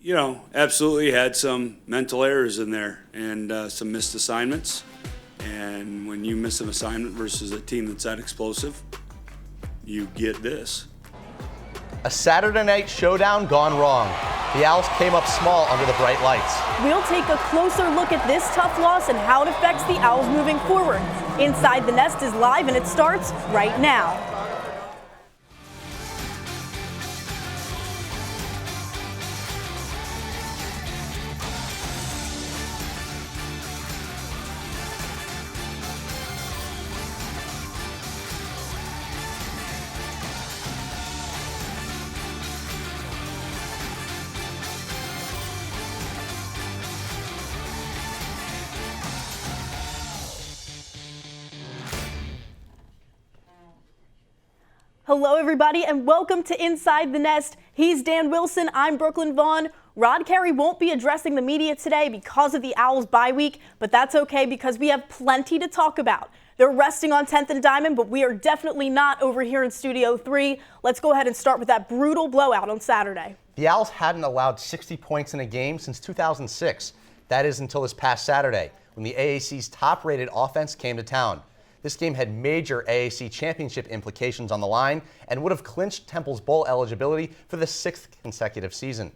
Absolutely had some mental errors in there and some missed assignments. And when you miss an assignment versus a team that's that explosive, you get this. A Saturday night showdown gone wrong. The Owls came up small under the bright lights. We'll take a closer look at this tough loss and how it affects the Owls moving forward. Inside the Nest is live and it starts right now. Hello, everybody, and welcome to Inside the Nest. He's Dan Wilson. I'm Brooklyn Vaughn. Rod Carey won't be addressing the media today because of the Owls bye week, but that's okay because we have plenty to talk about. They're resting on 10th and Diamond, but we are definitely not over here in Studio 3. Let's go ahead and start with that brutal blowout on Saturday. The Owls hadn't allowed 60 points in a game since 2006. That is until this past Saturday, when the AAC's top-rated offense came to town. This game had major AAC championship implications on the line and would have clinched Temple's bowl eligibility for the 6th consecutive season.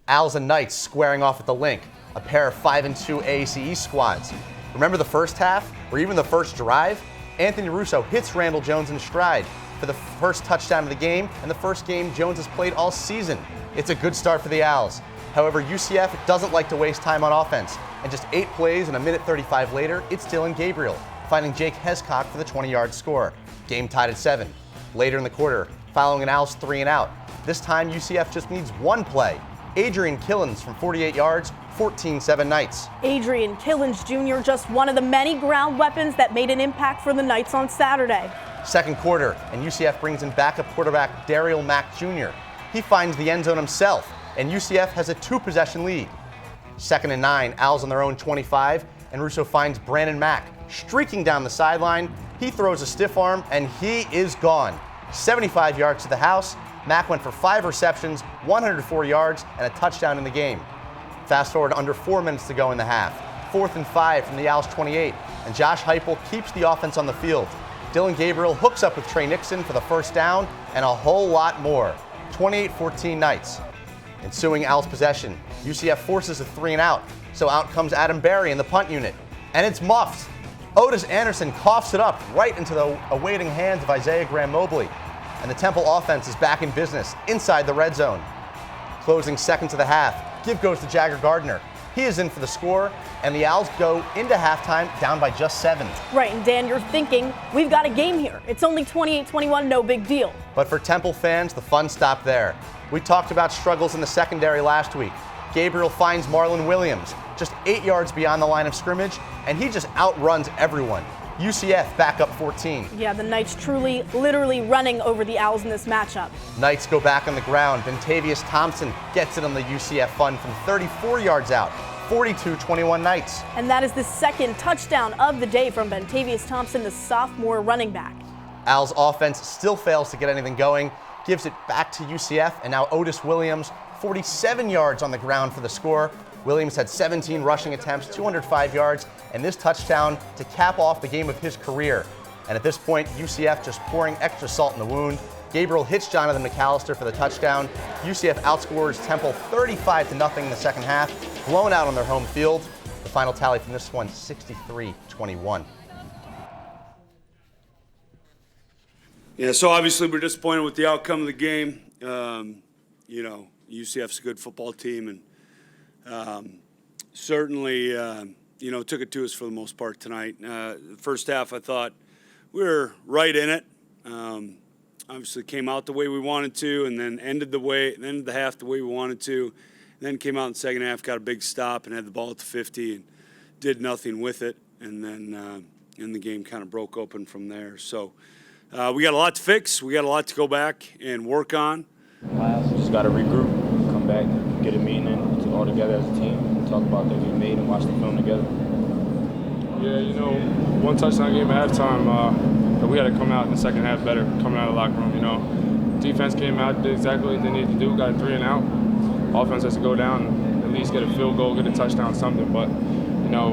Owls and Knights squaring off at the Link, a pair of 5-2 AAC East squads. Remember the first half, or even the first drive? Anthony Russo hits Randall Jones in stride for the first touchdown of the game and the first game Jones has played all season. It's a good start for the Owls. However, UCF doesn't like to waste time on offense, and just 8 plays and a minute 35 later, it's Dylan Gabriel, finding Jake Hescock for the 20-yard score. Game tied at 7. Later in the quarter, following an Owls 3-and-out. This time, UCF just needs one play. Adrian Killens from 48 yards, 14-7 Knights. Adrian Killens Jr., just one of the many ground weapons that made an impact for the Knights on Saturday. Second quarter, and UCF brings in backup quarterback Daryl Mack Jr. He finds the end zone himself, and UCF has a 2-possession lead. 2nd and 9, Owls on their own 25, and Russo finds Brandon Mack streaking down the sideline. He throws a stiff arm, and he is gone. 75 yards to the house. Mack went for 5 receptions, 104 yards, and a touchdown in the game. Fast forward under 4 minutes to go in the half. 4th and 5 from the Owls 28, and Josh Heupel keeps the offense on the field. Dylan Gabriel hooks up with Trey Nixon for the first down, and a whole lot more. 28-14 Knights. Ensuing Owls possession, UCF forces a 3-and-out, so out comes Adam Barry in the punt unit. And it's muffed. Otis Anderson coughs it up right into the awaiting hands of Isaiah Graham-Mobley. And the Temple offense is back in business inside the red zone. Closing seconds of the half, give goes to Jagger Gardner. He is in for the score, and the Owls go into halftime down by just 7. Right, and Dan, you're thinking, we've got a game here. It's only 28-21, no big deal. But for Temple fans, the fun stopped there. We talked about struggles in the secondary last week. Gabriel finds Marlon Williams just 8 yards beyond the line of scrimmage, and he just outruns everyone. UCF back up 14. Yeah, the Knights truly, literally running over the Owls in this matchup. Knights go back on the ground. Bentavious Thompson gets it on the UCF fun from 34 yards out. 42-21 Knights. And that is the second touchdown of the day from Bentavious Thompson, the sophomore running back. Owls offense still fails to get anything going, gives it back to UCF, and now Otis Williams, 47 yards on the ground for the score. Williams had 17 rushing attempts, 205 yards, and this touchdown to cap off the game of his career. And at this point, UCF just pouring extra salt in the wound. Gabriel hits Jonathan McAllister for the touchdown. UCF outscores Temple 35-0 in the second half, blown out on their home field. The final tally from this one, 63-21. Yeah, so obviously we're disappointed with the outcome of the game. UCF's a good football team, and certainly, took it to us for the most part tonight. The first half, I thought we were right in it. Obviously, came out the way we wanted to, and then ended the half the way we wanted to. And then came out in the second half, got a big stop, and had the ball at the 50, and did nothing with it. And then the game kind of broke open from there. So we got a lot to fix. We got a lot to go back and work on. Just got to regroup, come back, get a meeting in all together as a team, and talk about things we made and watch the film together. Yeah, one touchdown game at halftime, but we had to come out in the second half better, coming out of the locker room, Defense came out, did exactly what they needed to do, got a 3-and-out. offense has to go down and at least get a field goal, get a touchdown, something. But, you know,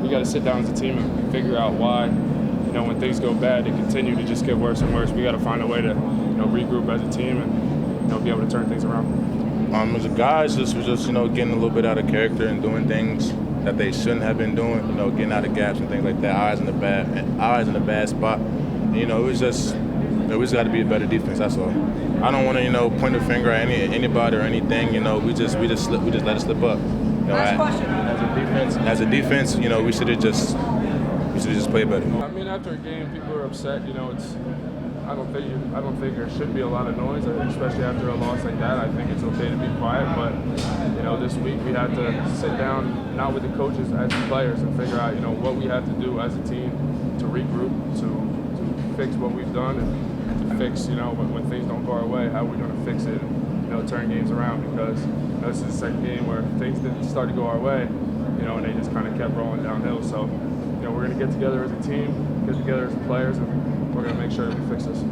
we got to sit down as a team and figure out why, you know, when things go bad, they continue to just get worse and worse. We got to find a way to, you know, regroup as a team and, you know, be able to turn things around. As a guys, was just, you know, getting a little bit out of character and doing things that they shouldn't have been doing, you know, getting out of gaps and things like that, eyes in the bad spot. And, you know, it was just, you know, we just got to be a better defense, that's all. I don't want to, you know, point a finger at anybody or anything, you know, we just let it slip up. You know, as a defense, you know, we should have just played better. I mean, after a game, people are upset, you know, I don't think there should be a lot of noise, especially after a loss like that. I think it's okay to be quiet, but, you know, this week we had to sit down, not with the coaches, as the players, and figure out, you know, what we have to do as a team to regroup, to fix what we've done, and to fix, you know, when things don't go our way, how we're going to fix it and, you know, turn games around, because, you know, this is the second game where things didn't start to go our way, you know, and they just kind of kept rolling downhill. So, you know, we're going to get together as a team, get together as players, and we're going to make sure that we fix this.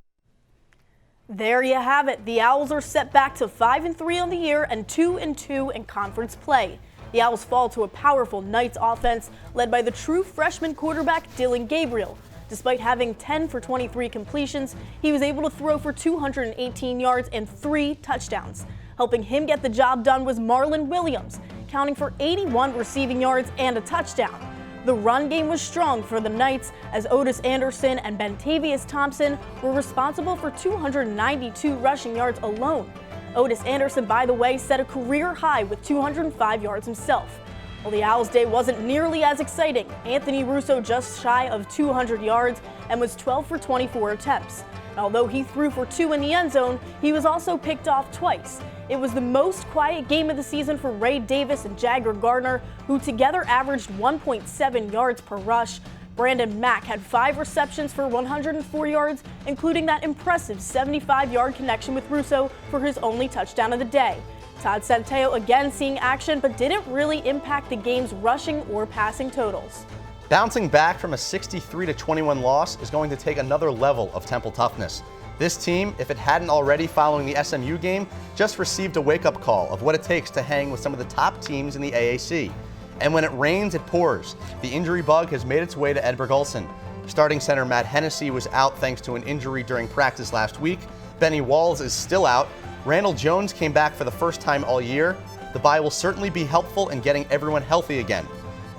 There you have it. The Owls are set back to 5-3 on the year and 2-2 in conference play. The Owls fall to a powerful Knights offense led by the true freshman quarterback Dylan Gabriel. Despite having 10 for 23 completions, he was able to throw for 218 yards and 3 touchdowns. Helping him get the job done was Marlon Williams, counting for 81 receiving yards and a touchdown. The run game was strong for the Knights as Otis Anderson and Bentavious Thompson were responsible for 292 rushing yards alone. Otis Anderson, by the way, set a career high with 205 yards himself. While the Owls' day wasn't nearly as exciting, Anthony Russo just shy of 200 yards and was 12 for 24 attempts. And although he threw for 2 in the end zone, he was also picked off twice. It was the most quiet game of the season for Ray Davis and Jagger Gardner, who together averaged 1.7 yards per rush. Brandon Mack had 5 receptions for 104 yards, including that impressive 75-yard connection with Russo for his only touchdown of the day. Todd Centeo again seeing action, but didn't really impact the game's rushing or passing totals. Bouncing back from a 63-21 loss is going to take another level of Temple toughness. This team, if it hadn't already following the SMU game, just received a wake-up call of what it takes to hang with some of the top teams in the AAC. And when it rains, it pours. The injury bug has made its way to Edberg Olsen. Starting center Matt Hennessy was out thanks to an injury during practice last week. Benny Walls is still out. Randall Jones came back for the first time all year. The bye will certainly be helpful in getting everyone healthy again.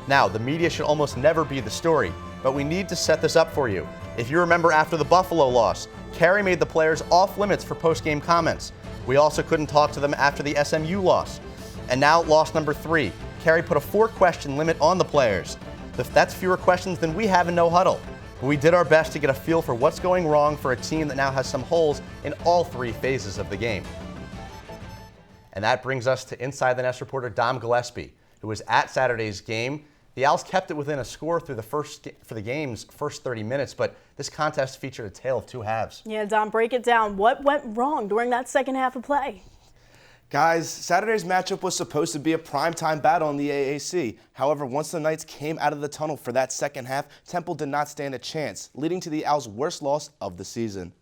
Now, the media should almost never be the story, but we need to set this up for you. If you remember after the Buffalo loss, Carey made the players off limits for post-game comments. We also couldn't talk to them after the SMU loss. And now, loss number 3. Carey put a 4-question limit on the players. That's fewer questions than we have in No Huddle. But we did our best to get a feel for what's going wrong for a team that now has some holes in all 3 phases of the game. And that brings us to Inside the Nest reporter Dom Gillespie, who was at Saturday's game. The Owls kept it within a score through the game's first 30 minutes, but this contest featured a tale of 2 halves. Yeah, Dom, break it down. What went wrong during that second half of play? Guys, Saturday's matchup was supposed to be a primetime battle in the AAC. However, once the Knights came out of the tunnel for that second half, Temple did not stand a chance, leading to the Owls' worst loss of the season.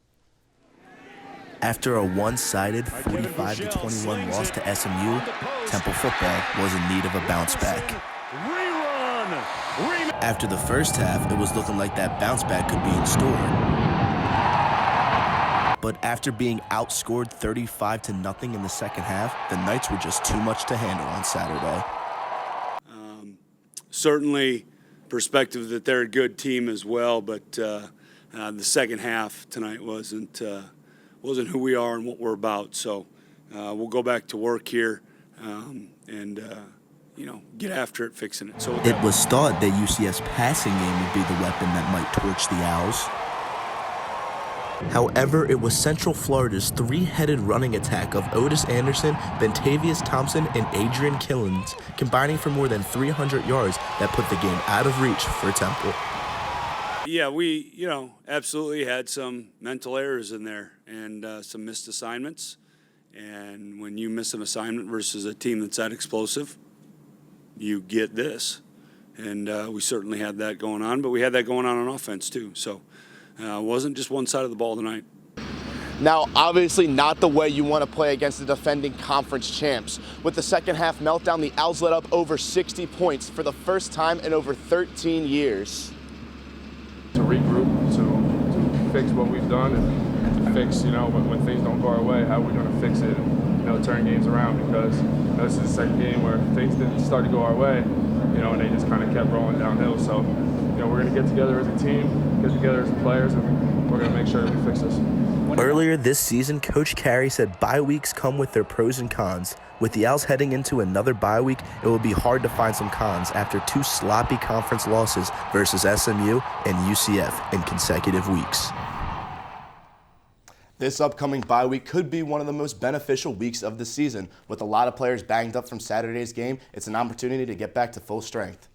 After a one-sided 45-21 loss to SMU, Temple football was in need of a bounce back. After the first half, it was looking like that bounce back could be in store. But after being outscored 35-0 in the second half, the Knights were just too much to handle on Saturday. Certainly perspective that they're a good team as well, but the second half tonight wasn't who we are and what we're about. So we'll go back to work here and get after it, fixing it. So it was thought that UCF's passing game would be the weapon that might torch the Owls. However, it was Central Florida's 3-headed running attack of Otis Anderson, Bentavious Thompson, and Adrian Killens, combining for more than 300 yards that put the game out of reach for Temple. Yeah, we, absolutely had some mental errors in there and some missed assignments. And when you miss an assignment versus a team that's that explosive, you get this. And we certainly had that going on, but we had that going on offense too. So it wasn't just one side of the ball tonight. Now, obviously not the way you want to play against the defending conference champs. With the second half meltdown, the Owls let up over 60 points for the first time in over 13 years. To regroup, to fix what we've done, and to fix, when things don't go our way, how we're going to fix it and, turn games around, because this is the second game where things didn't start to go our way, and they just kind of kept rolling downhill. So, we're going to get together as a team, get together as players, and we're going to make sure that we fix this. Earlier this season, Coach Carey said bye weeks come with their pros and cons. With the Owls heading into another bye week, it will be hard to find some cons after 2 sloppy conference losses versus SMU and UCF in consecutive weeks. This upcoming bye week could be one of the most beneficial weeks of the season. With a lot of players banged up from Saturday's game, it's an opportunity to get back to full strength.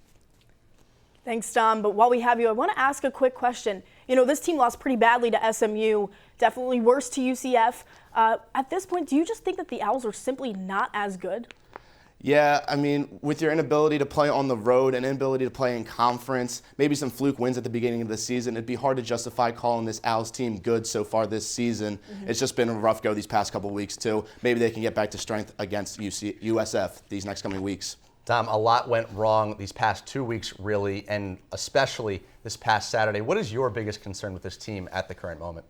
Thanks, Dom. But while we have you, I want to ask a quick question. This team lost pretty badly to SMU, definitely worse to UCF. At this point, do you just think that the Owls are simply not as good? Yeah, I mean, with your inability to play on the road and inability to play in conference, maybe some fluke wins at the beginning of the season, it'd be hard to justify calling this Owls team good so far this season. It's just been a rough go these past couple weeks, too. Maybe they can get back to strength against USF these next coming weeks. Dom, a lot went wrong these past 2 weeks, really, and especially this past Saturday. What is your biggest concern with this team at the current moment?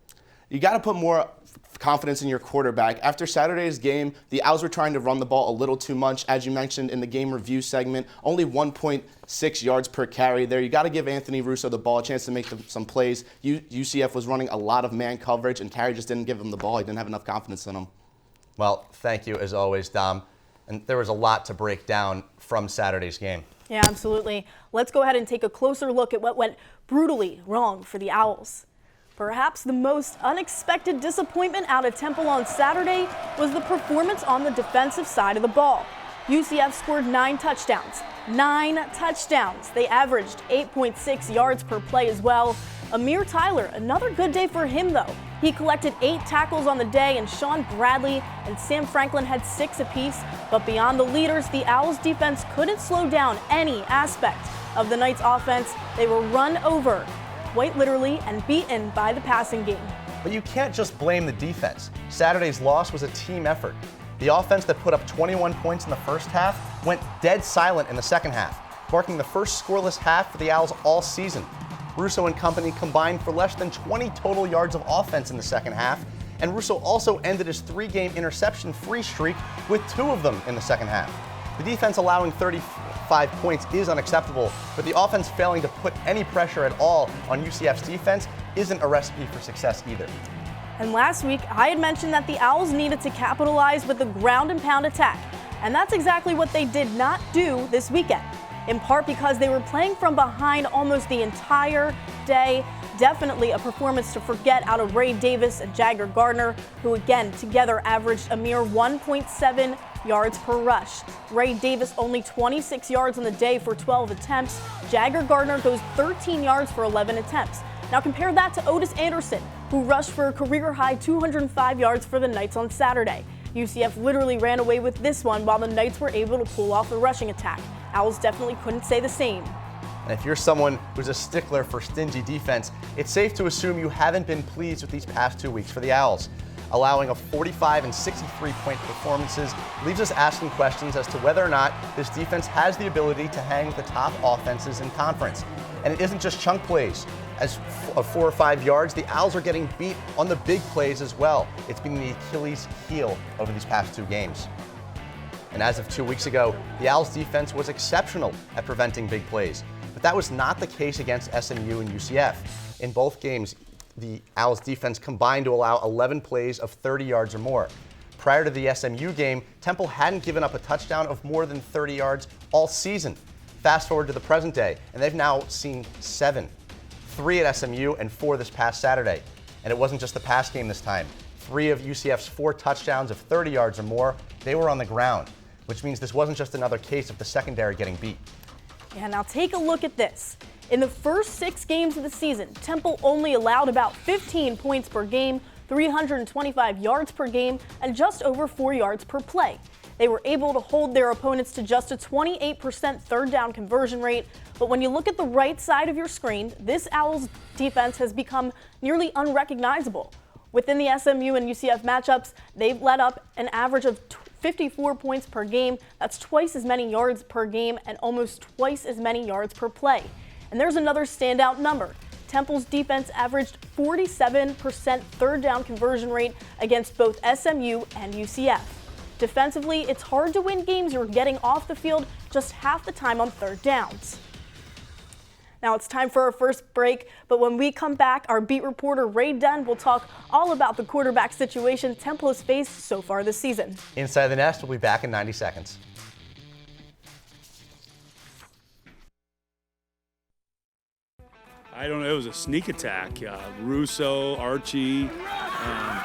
You got to put more confidence in your quarterback. After Saturday's game, the Owls were trying to run the ball a little too much. As you mentioned in the game review segment, only 1.6 yards per carry there. You got to give Anthony Russo the ball, a chance to make some plays. UCF was running a lot of man coverage, and Carey just didn't give him the ball. He didn't have enough confidence in him. Well, thank you, as always, Dom. And there was a lot to break down from Saturday's game. Yeah, absolutely. Let's go ahead and take a closer look at what went brutally wrong for the Owls. Perhaps the most unexpected disappointment out of Temple on Saturday was the performance on the defensive side of the ball. UCF scored 9 touchdowns. 9 touchdowns. They averaged 8.6 yards per play as well. Amir Tyler, another good day for him though. He collected 8 tackles on the day, and Sean Bradley and Sam Franklin had 6 apiece. But beyond the leaders, the Owls defense couldn't slow down any aspect of the night's offense. They were run over, quite literally, and beaten by the passing game. But you can't just blame the defense. Saturday's loss was a team effort. The offense that put up 21 points in the first half went dead silent in the second half, marking the first scoreless half for the Owls all season. Russo and company combined for less than 20 total yards of offense in the second half, and Russo also ended his 3-game interception-free streak with 2 of them in the second half. The defense allowing 35 points is unacceptable, but the offense failing to put any pressure at all on UCF's defense isn't a recipe for success either. And last week, I had mentioned that the Owls needed to capitalize with the ground and pound attack, and that's exactly what they did not do this weekend. In part because they were playing from behind almost the entire day. Definitely a performance to forget out of Ray Davis and Jagger Gardner, who again together averaged a mere 1.7 yards per rush. Ray Davis only 26 yards on the day for 12 attempts. Jagger Gardner goes 13 yards for 11 attempts. Now compare that to Otis Anderson, who rushed for a career-high 205 yards for the Knights on Saturday. UCF literally ran away with this one while the Knights were able to pull off the rushing attack. Owls definitely couldn't say the same. And if you're someone who's a stickler for stingy defense, it's safe to assume you haven't been pleased with these past 2 weeks for the Owls. Allowing a 45 and 63-point performances leaves us asking questions as to whether or not this defense has the ability to hang with the top offenses in conference. And it isn't just chunk plays. As of 4 or 5 yards, the Owls are getting beat on the big plays as well. It's been the Achilles heel over these past 2 games. And as of 2 weeks ago, the Owls defense was exceptional at preventing big plays. But that was not the case against SMU and UCF. In both games, the Owls defense combined to allow 11 plays of 30 yards or more. Prior to the SMU game, Temple hadn't given up a touchdown of more than 30 yards all season. Fast forward to the present day, and they've now seen 7. 3 at SMU and 4 this past Saturday. And it wasn't just the pass game this time. 3 of UCF's 4 touchdowns of 30 yards or more, they were on the ground, which means this wasn't just another case of the secondary getting beat. Yeah, now take a look at this. In the first 6 games of the season, Temple only allowed about 15 points per game, 325 yards per game, and just over 4 yards per play. They were able to hold their opponents to just a 28% third down conversion rate. But when you look at the right side of your screen, this Owls defense has become nearly unrecognizable. Within the SMU and UCF matchups, they've let up an average of 54 points per game. That's twice as many yards per game and almost twice as many yards per play. And there's another standout number. Temple's defense averaged 47% third down conversion rate against both SMU and UCF. Defensively, it's hard to win games you're getting off the field just half the time on third downs. Now it's time for our first break, but when we come back, our beat reporter Ray Dunn will talk all about the quarterback situation Temple has faced so far this season. Inside the Nest will be back in 90 seconds. I don't know, it was a sneak attack. Russo, Archie,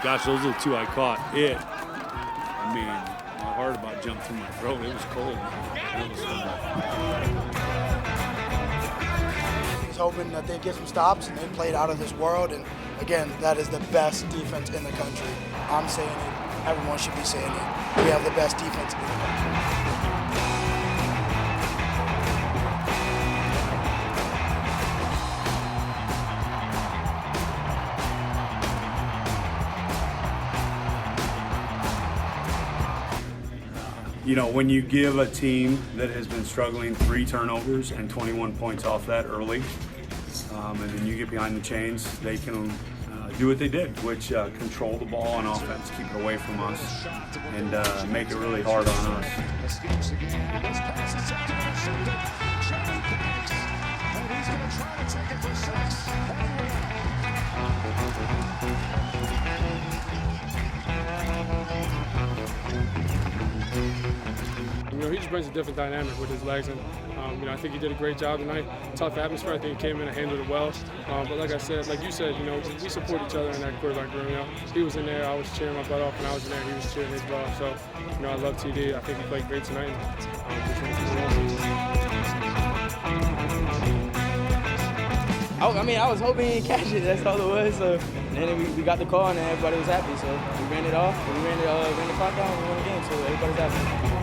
gosh, those are the two I caught. I mean, my heart about jumped through my throat. It was cold. It was fun. Hoping that they get some stops and they played out of this world, and again, that is the best defense in the country. I'm saying it, everyone should be saying it. We have the best defense in the country. You know, when you give a team that has been struggling 3 turnovers and 21 points off that early, and then you get behind the chains, they can do what they did, which control the ball on offense, keep it away from us, and make it really hard on us. You know, he just brings a different dynamic with his legs, and you know, I think he did a great job tonight. Tough atmosphere. I think he came in and handled it well. But like I said, like you said, you know, we support each other in that quarterback room. You know, he was in there, I was cheering my butt off, and I was in there, he was cheering his butt off. So, you know, I love TD. I think he played great tonight. I mean, I was hoping he'd catch it. That's all it was. So, and then we got the call, and then everybody was happy. So we ran it off. We ran the clock down, and we won the game. So everybody's happy.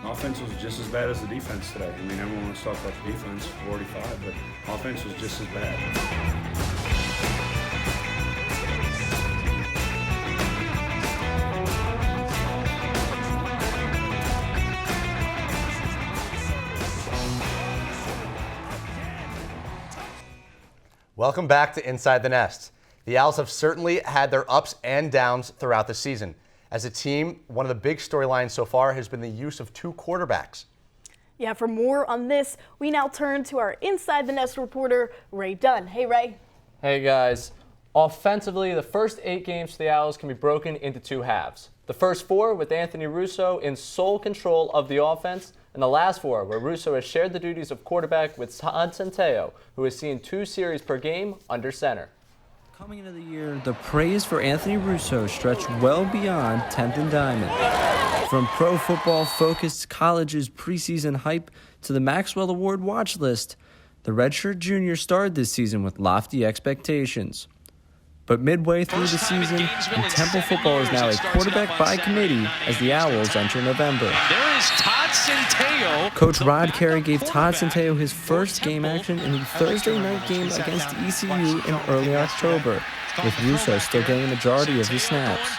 Offense was just as bad as the defense today. I mean, everyone wants to talk about the defense, 45, but offense was just as bad. Welcome back to Inside the Nest. The Owls have certainly had their ups and downs throughout the season. As a team, one of the big storylines so far has been the use of 2 quarterbacks. Yeah, for more on this, we now turn to our Inside the Nest reporter, Ray Dunn. Hey, Ray. Hey, guys. Offensively, the first 8 games for the Owls can be broken into 2 halves. The first 4 with Anthony Russo in sole control of the offense, and the last 4 where Russo has shared the duties of quarterback with Todd Centeio, who has seen 2 series per game under center. Coming into the year, the praise for Anthony Russo stretched well beyond 10th and Diamond. From Pro Football Focus's college's preseason hype to the Maxwell Award watch list, the redshirt junior started this season with lofty expectations. But midway through the season, and Temple football is now a quarterback by committee as the Owls enter November. There is Todd Centeio. Coach Rod Carey gave Todd Centeio his first game action in the Thursday night game against ECU in early October, with Russo still getting a majority of his snaps.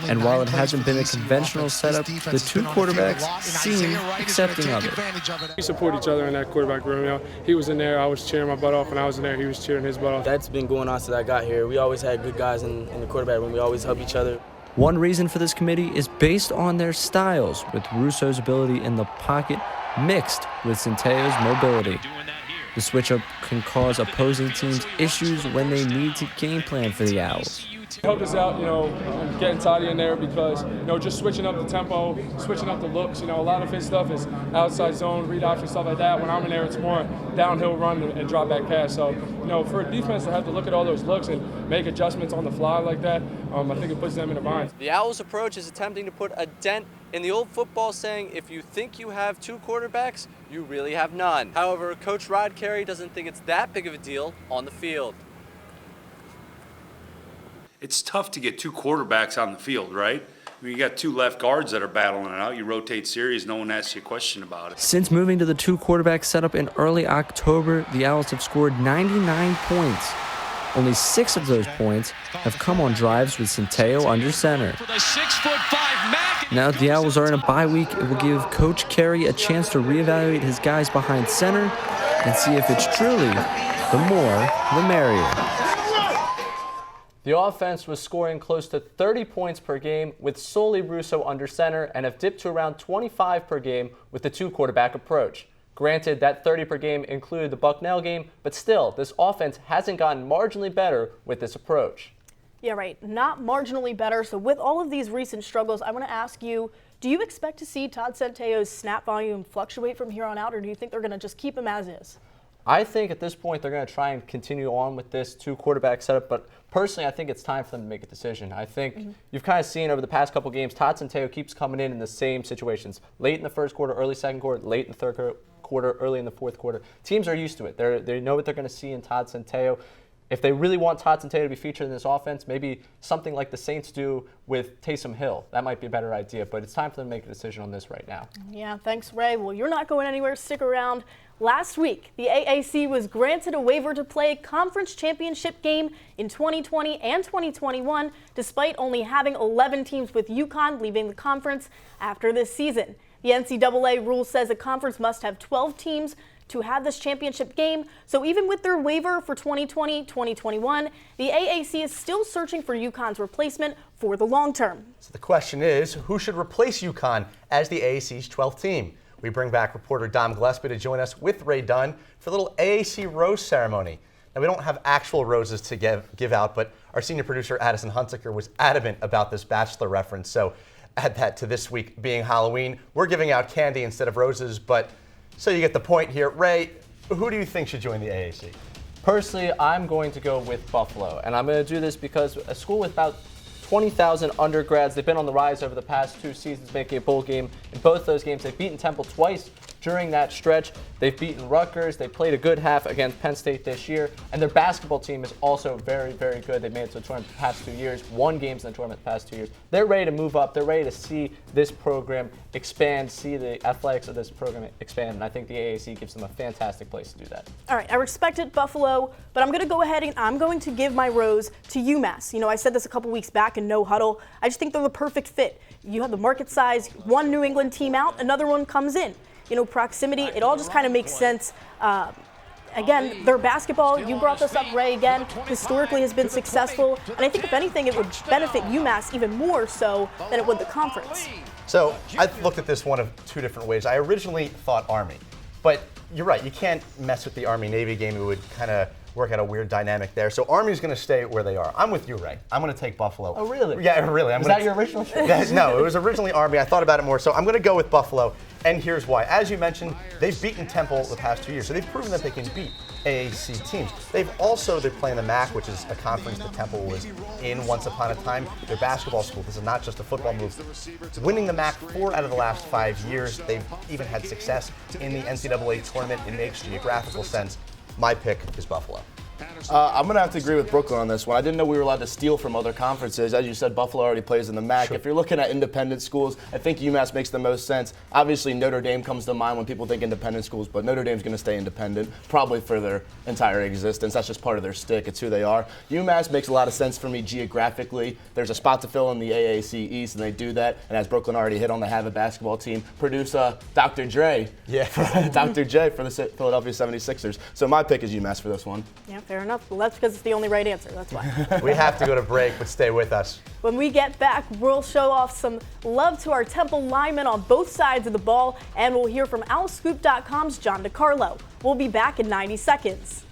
And while it hasn't been a conventional setup, the 2 quarterbacks seem accepting of it. We support each other in that quarterback room. You know, he was in there, I was cheering my butt off, and I was in there, he was cheering his butt off. That's been going on since I got here. We always had good guys in the quarterback room. We always help each other. One reason for this committee is based on their styles, with Russo's ability in the pocket mixed with Centeio's mobility. The switch-up can cause opposing teams issues when they need to game plan for the Owls. Helped us out, you know, getting Toddy in there because, you know, just switching up the tempo, switching up the looks. You know, a lot of his stuff is outside zone, read option, stuff like that. When I'm in there, it's more downhill run and drop back pass. So, you know, for a defense to have to look at all those looks and make adjustments on the fly like that, I think it puts them in a bind. The Owls' approach is attempting to put a dent in the old football saying, if you think you have 2 quarterbacks, you really have none. However, Coach Rod Carey doesn't think it's that big of a deal on the field. It's tough to get 2 quarterbacks on the field, right? I You got two left guards that are battling it out. You rotate series, no one asks you a question about it. Since moving to the two-quarterback setup in early October, the Owls have scored 99 points. Only 6 of those points have come on drives with Centeio under center. Now that the Owls are in a bye week, it will give Coach Carey a chance to reevaluate his guys behind center and see if it's truly the more, the merrier. The offense was scoring close to 30 points per game with solely Russo under center and have dipped to around 25 per game with the two-quarterback approach. Granted, that 30 per game included the Bucknell game, but still, this offense hasn't gotten marginally better with this approach. Yeah, right. Not marginally better. So with all of these recent struggles, I want to ask you, do you expect to see Todd Centeio's snap volume fluctuate from here on out, or do you think they're going to just keep him as is? I think at this point they're going to try and continue on with this two-quarterback setup, but personally I think it's time for them to make a decision. I think you've kind of seen over the past couple games, Todd Centeio keeps coming in the same situations. Late in the first quarter, early second quarter, late in the third quarter, early in the fourth quarter. Teams are used to it. They know what they're going to see in Todd Centeio. If they really want Todd Centeio to be featured in this offense, maybe something like the Saints do with Taysom Hill. That might be a better idea, but it's time for them to make a decision on this right now. Yeah, thanks, Ray. Well, you're not going anywhere. Stick around. Last week, the AAC was granted a waiver to play a conference championship game in 2020 and 2021, despite only having 11 teams with UConn leaving the conference after this season. The NCAA rule says a conference must have 12 teams to have this championship game. So even with their waiver for 2020-2021, the AAC is still searching for UConn's replacement for the long term. So the question is, who should replace UConn as the AAC's 12th team? We bring back reporter Dom Gillespie to join us with Ray Dunn for the little AAC rose ceremony. Now, we don't have actual roses to give out, but our senior producer, Addison Hunsaker, was adamant about this Bachelor reference. So add that to this week being Halloween. We're giving out candy instead of roses, but so you get the point here. Ray, who do you think should join the AAC? Personally, I'm going to go with Buffalo, and I'm going to do this because a school with about 20,000 undergrads, they've been on the rise over the past 2 seasons, making a bowl game. In both those games, they've beaten Temple twice during that stretch. They've beaten Rutgers. They played a good half against Penn State this year. And their basketball team is also very, very good. They've made it to the tournament the past 2 years, won games in the tournament the past 2 years. They're ready to move up. They're ready to see this program expand, see the athletics of this program expand. And I think the AAC gives them a fantastic place to do that. All right, I respect it, Buffalo, but I'm going to go ahead and I'm going to give my rose to UMass. You know, I said this a couple weeks back in No Huddle. I just think they're the perfect fit. You have the market size, one New England team out, another one comes in. You know, proximity, it all just kind of makes sense. Again, their basketball, you brought this up, Ray, again, historically has been successful. And I think, if anything, it would benefit UMass even more so than it would the conference. So I looked at this one of 2 different ways. I originally thought Army, but you're right. You can't mess with the Army-Navy game. It would kind of work out a weird dynamic there. So Army's going to stay where they are. I'm with you, Ray. I'm going to take Buffalo. Oh, really? Yeah, really. Was that your original choice? No, it was originally Army. I thought about it more. So I'm going to go with Buffalo, and here's why. As you mentioned, they've beaten Temple the past 2 years, so they've proven that they can beat AAC teams. They're playing the MAC, which is a conference that Temple was in once upon a time. They're basketball school. This is not just a football move. Winning the MAC 4 out of the last 5 years. They've even had success in the NCAA tournament. It makes geographical sense. My pick is Buffalo. I'm going to have to agree with Brooklyn on this one. I didn't know we were allowed to steal from other conferences. As you said, Buffalo already plays in the MAC. Sure. If you're looking at independent schools, I think UMass makes the most sense. Obviously, Notre Dame comes to mind when people think independent schools, but Notre Dame's going to stay independent, probably for their entire existence. That's just part of their stick. It's who they are. UMass makes a lot of sense for me geographically. There's a spot to fill in the AAC East, and they do that. And as Brooklyn already hit on, they have a basketball team. Produce Dr. Dre. Yeah. Dr. J for the Philadelphia 76ers. So my pick is UMass for this one. Yeah, fair enough. Well, that's because it's the only right answer. That's why. We have to go to break, but stay with us. When we get back, we'll show off some love to our Temple linemen on both sides of the ball, and we'll hear from OwlScoop.com's John DiCarlo. We'll be back in 90 seconds.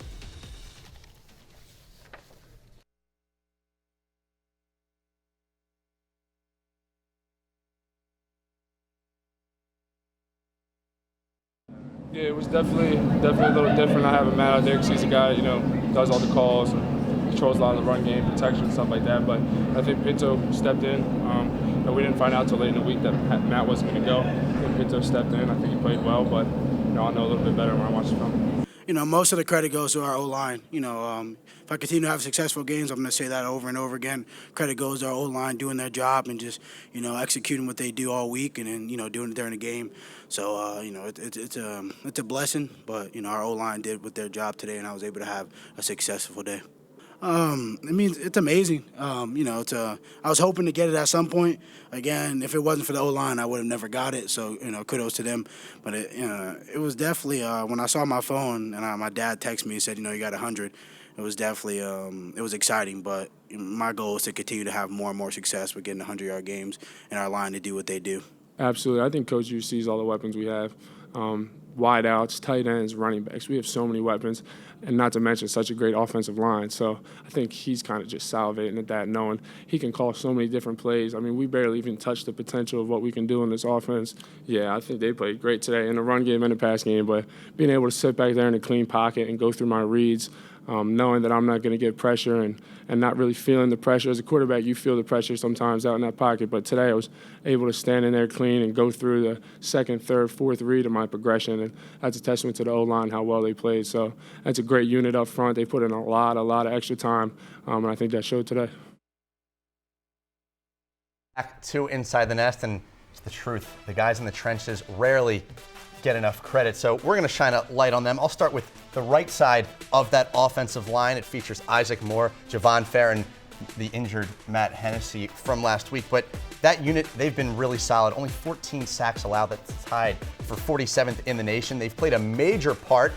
Yeah, it was definitely a little different. I have a Matt out there because he's a guy, you know, does all the calls, and controls a lot of the run game, protection, stuff like that. But I think Pinto stepped in. And we didn't find out till late in the week that Matt wasn't going to go. I think Pinto stepped in. I think he played well, but you know, I'll know a little bit better when I watch the film. most of the credit goes to our O-line. If I continue to have successful games, I'm going to say that over and over again. Credit goes to our O-line doing their job and just, executing what they do all week and then, doing it during the game. So, it's a blessing, but, our O-line did with their job today, and I was able to have a successful day. It's amazing. I was hoping to get it at some point. Again, if it wasn't for the O-line, I would have never got it. So, kudos to them. But it was definitely when I saw my phone and my dad texted me and said, you got 100. It was definitely it was exciting. But my goal is to continue to have more and more success with getting 100-yard games and our line to do what they do. Absolutely. I think Coach U sees all the weapons we have. Wide outs, tight ends, running backs. We have so many weapons, and not to mention such a great offensive line. So I think he's kind of just salivating at that, knowing he can call so many different plays. We barely even touched the potential of what we can do in this offense. Yeah, I think they played great today in the run game and the pass game, but being able to sit back there in a clean pocket and go through my reads, knowing that I'm not going to get pressure and not really feeling the pressure. As a quarterback, you feel the pressure sometimes out in that pocket, but today I was able to stand in there clean and go through the second, third, fourth read of my progression, and that's a testament to the O-line, how well they played. So that's a great unit up front. They put in a lot of extra time, and I think that showed today. Back to Inside the Nest, and it's the truth. The guys in the trenches rarely get enough credit, so we're going to shine a light on them. I'll start with the right side of that offensive line. It features Isaac Moore, Javon Fair, and the injured Matt Hennessy from last week. But that unit, they've been really solid. Only 14 sacks allowed. That's tied for 47th in the nation. They've played a major part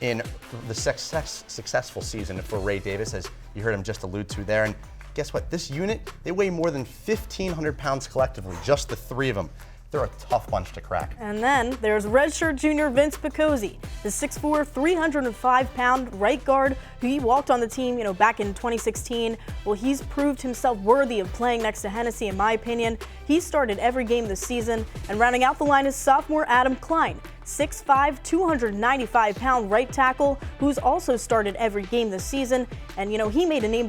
in the successful season for Ray Davis, as you heard him just allude to there. And guess what? This unit, they weigh more than 1,500 pounds collectively, just the three of them. They're a tough bunch to crack. And then there's redshirt junior Vince Picozzi, the 6'4", 305-pound right guard who he walked on the team, back in 2016. Well, he's proved himself worthy of playing next to Hennessy, in my opinion. He started every game this season. And rounding out the line is sophomore Adam Klein, 6'5", 295-pound right tackle, who's also started every game this season. And, he made a name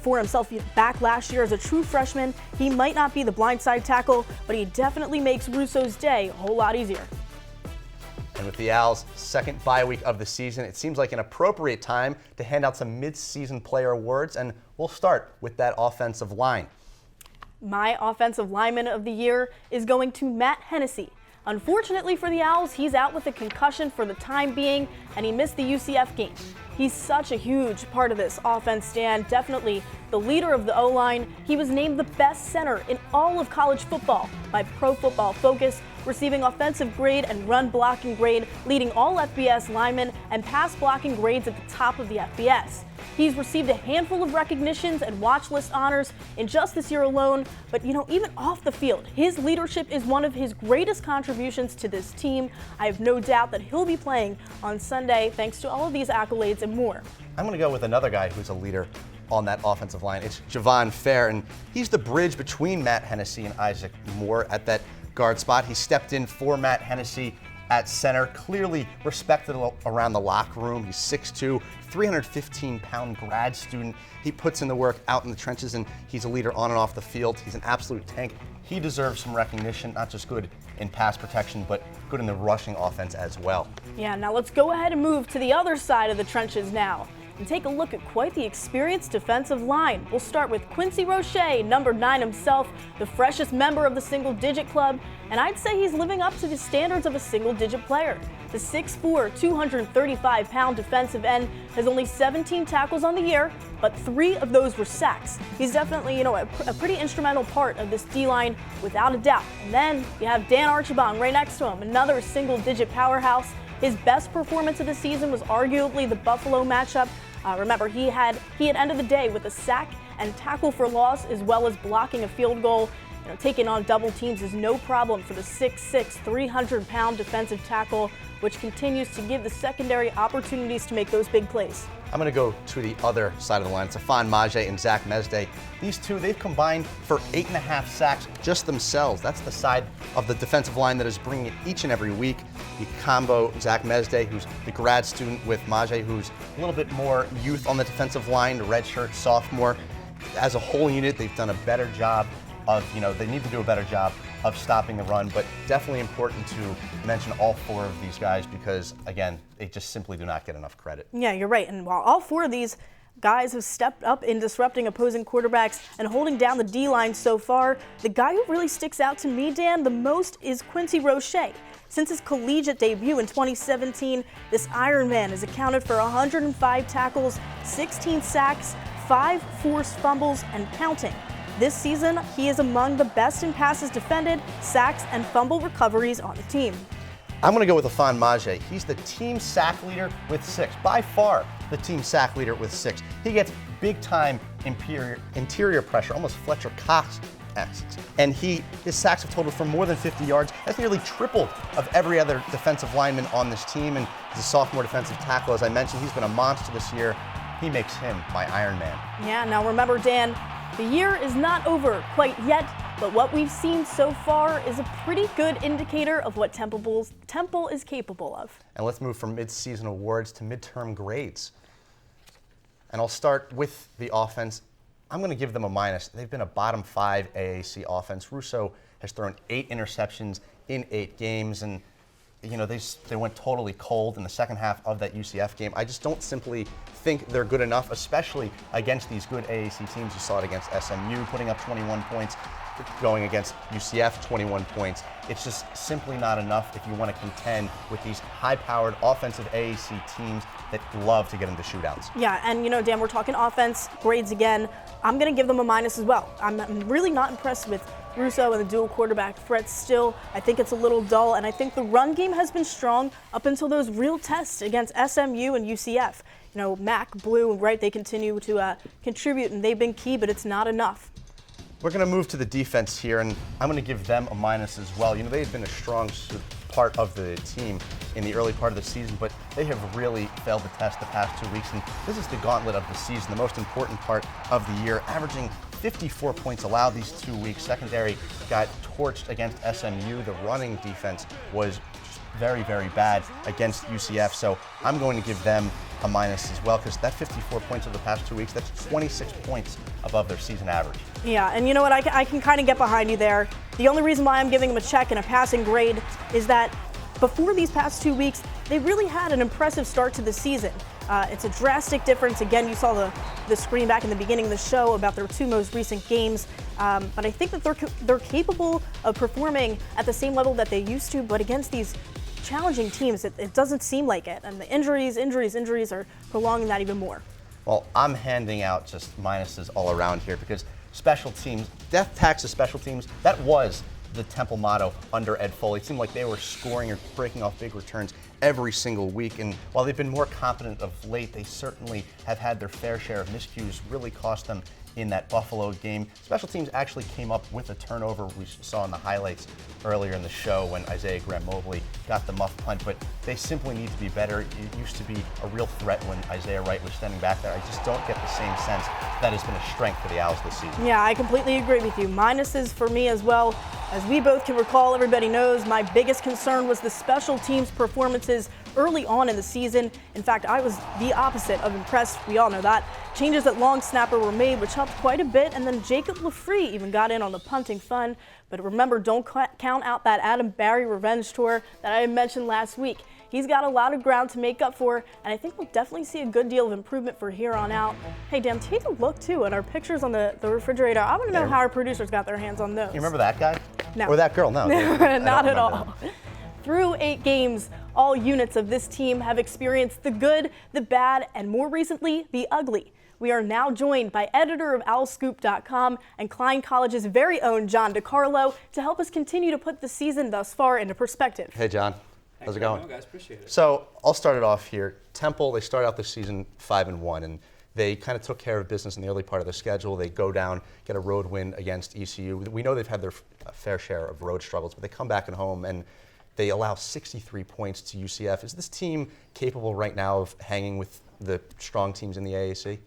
for himself back last year as a true freshman. He might not be the blindside tackle, but he definitely makes Russo's day a whole lot easier. And with the Owls' second bye week of the season, it seems like an appropriate time to hand out some mid-season player awards, and we'll start with that offensive line. My offensive lineman of the year is going to Matt Hennessy. Unfortunately for the Owls, he's out with a concussion for the time being, and he missed the UCF game. He's such a huge part of this offense, Dan. Definitely the leader of the O-line. He was named the best center in all of college football by Pro Football Focus, receiving offensive grade and run blocking grade, leading all FBS linemen, and pass blocking grades at the top of the FBS. He's received a handful of recognitions and watch list honors in just this year alone, but even off the field, his leadership is one of his greatest contributions to this team. I have no doubt that he'll be playing on Sunday thanks to all of these accolades and more. I'm going to go with another guy who's a leader on that offensive line. It's Javon Fair, and he's the bridge between Matt Hennessy and Isaac Moore at that guard spot. He stepped in for Matt Hennessy at center, clearly respected around the locker room. He's 6'2", 315-pound grad student. He puts in the work out in the trenches, and he's a leader on and off the field. He's an absolute tank. He deserves some recognition, not just good in pass protection, but good in the rushing offense as well. Yeah, now let's go ahead and move to the other side of the trenches now and take a look at quite the experienced defensive line. We'll start with Quincy Roche, number 9 himself, the freshest member of the single-digit club, and I'd say he's living up to the standards of a single-digit player. The 6'4", 235-pound defensive end has only 17 tackles on the year, but 3 of those were sacks. He's definitely, a pretty instrumental part of this D-line, without a doubt. And then you have Dan Archibong right next to him, another single-digit powerhouse. His best performance of the season was arguably the Buffalo matchup. Remember, he had ended the day with a sack and tackle for loss, as well as blocking a field goal. Taking on double teams is no problem for the 6'6", 300-pound defensive tackle, which continues to give the secondary opportunities to make those big plays. I'm going to go to the other side of the line. Stephon Maje and Zach Mesday. These two, they've combined for 8.5 sacks just themselves. That's the side of the defensive line that is bringing it each and every week. You combo Zach Mesday, who's the grad student, with Maje, who's a little bit more youth on the defensive line, the redshirt sophomore. As a whole unit, they've done a better job of, they need to do a better job of stopping the run, but definitely important to mention all 4 of these guys because, again, they just simply do not get enough credit. Yeah, you're right. And while all 4 of these guys have stepped up in disrupting opposing quarterbacks and holding down the D-line so far, the guy who really sticks out to me, Dan, the most is Quincy Roche. Since his collegiate debut in 2017, this Iron Man has accounted for 105 tackles, 16 sacks, 5 forced fumbles, and counting. This season, he is among the best in passes defended, sacks, and fumble recoveries on the team. I'm going to go with Afan Maje. He's the team sack leader with 6. By far, the team sack leader with 6. He gets big-time interior pressure, almost Fletcher Cox-esque. And his sacks have totaled for more than 50 yards. That's nearly triple of every other defensive lineman on this team. And he's a sophomore defensive tackle. As I mentioned, he's been a monster this year. He makes him my Iron Man. Yeah, now remember, Dan, the year is not over quite yet, but what we've seen so far is a pretty good indicator of what Temple is capable of. And let's move from mid-season awards to midterm grades. And I'll start with the offense. I'm going to give them a minus. They've been a bottom 5 AAC offense. Russo has thrown 8 interceptions in 8 games, and they went totally cold in the second half of that UCF game. I just don't simply think they're good enough, especially against these good AAC teams. You saw it against SMU, putting up 21 points, going against UCF, 21 points. It's just simply not enough if you want to contend with these high-powered offensive AAC teams that love to get into shootouts. Yeah, and Dan, we're talking offense grades again. I'm going to give them a minus as well. I'm really not impressed with Russo and the dual quarterback threat still. I think it's a little dull, and I think the run game has been strong up until those real tests against SMU and UCF. Mac, Blue, right, they continue to contribute, and they've been key, but it's not enough. We're going to move to the defense here, and I'm going to give them a minus as well. They've been a strong part of the team in the early part of the season, but they have really failed the test the past 2 weeks, and this is the gauntlet of the season, the most important part of the year, averaging 54 points allowed these 2 weeks. Secondary got torched against SMU. The running defense was very, very bad against UCF, so I'm going to give them a minus as well, because that 54 points over the past 2 weeks, that's 26 points above their season average. Yeah, and you know what, I can kind of get behind you there. The only reason why I'm giving them a check and a passing grade is that before these past 2 weeks, they really had an impressive start to the season. It's a drastic difference. Again, you saw the screen back in the beginning of the show about their 2 most recent games. But I think that they're capable of performing at the same level that they used to, but against these challenging teams, it doesn't seem like it. And the injuries are prolonging that even more. Well, I'm handing out just minuses all around here because special teams, death tax of special teams, that was the Temple motto under Ed Foley. It seemed like they were scoring or breaking off big returns every single week. And while they've been more competent of late, they certainly have had their fair share of miscues, really cost them in that Buffalo game. Special teams actually came up with a turnover we saw in the highlights earlier in the show when Isaiah Graham-Mobley got the muff punt, but they simply need to be better. It used to be a real threat when Isaiah Wright was standing back there. I just don't get the same sense that has been a strength for the Owls this season. Yeah, I completely agree with you. Minuses for me as well. As we both can recall, everybody knows my biggest concern was the special teams performances early on in the season. In fact, I was the opposite of impressed. We all know that. Changes at long snapper were made, which helped quite a bit, and then Jacob Lafree even got in on the punting fun. But remember, don't count out that Adam Barry revenge tour that I mentioned last week. He's got a lot of ground to make up for, and I think we'll definitely see a good deal of improvement for here on out. Hey, Dan, take a look, too, at our pictures on the refrigerator. I want to know how our producers got their hands on those. You remember that guy? No. Or that girl? No. Not at all. Through 8 games, all units of this team have experienced the good, the bad, and more recently, the ugly. We are now joined by editor of OwlScoop.com and Klein College's very own John DiCarlo to help us continue to put the season thus far into perspective. Hey, John. How's it going? Guys, appreciate it. So I'll start it off here. Temple, they started out the season 5-1, and they kind of took care of business in the early part of the schedule. They go down, get a road win against ECU. We know they've had their fair share of road struggles, but they come back at home and they allow 63 points to UCF. Is this team capable right now of hanging with the strong teams in the AAC?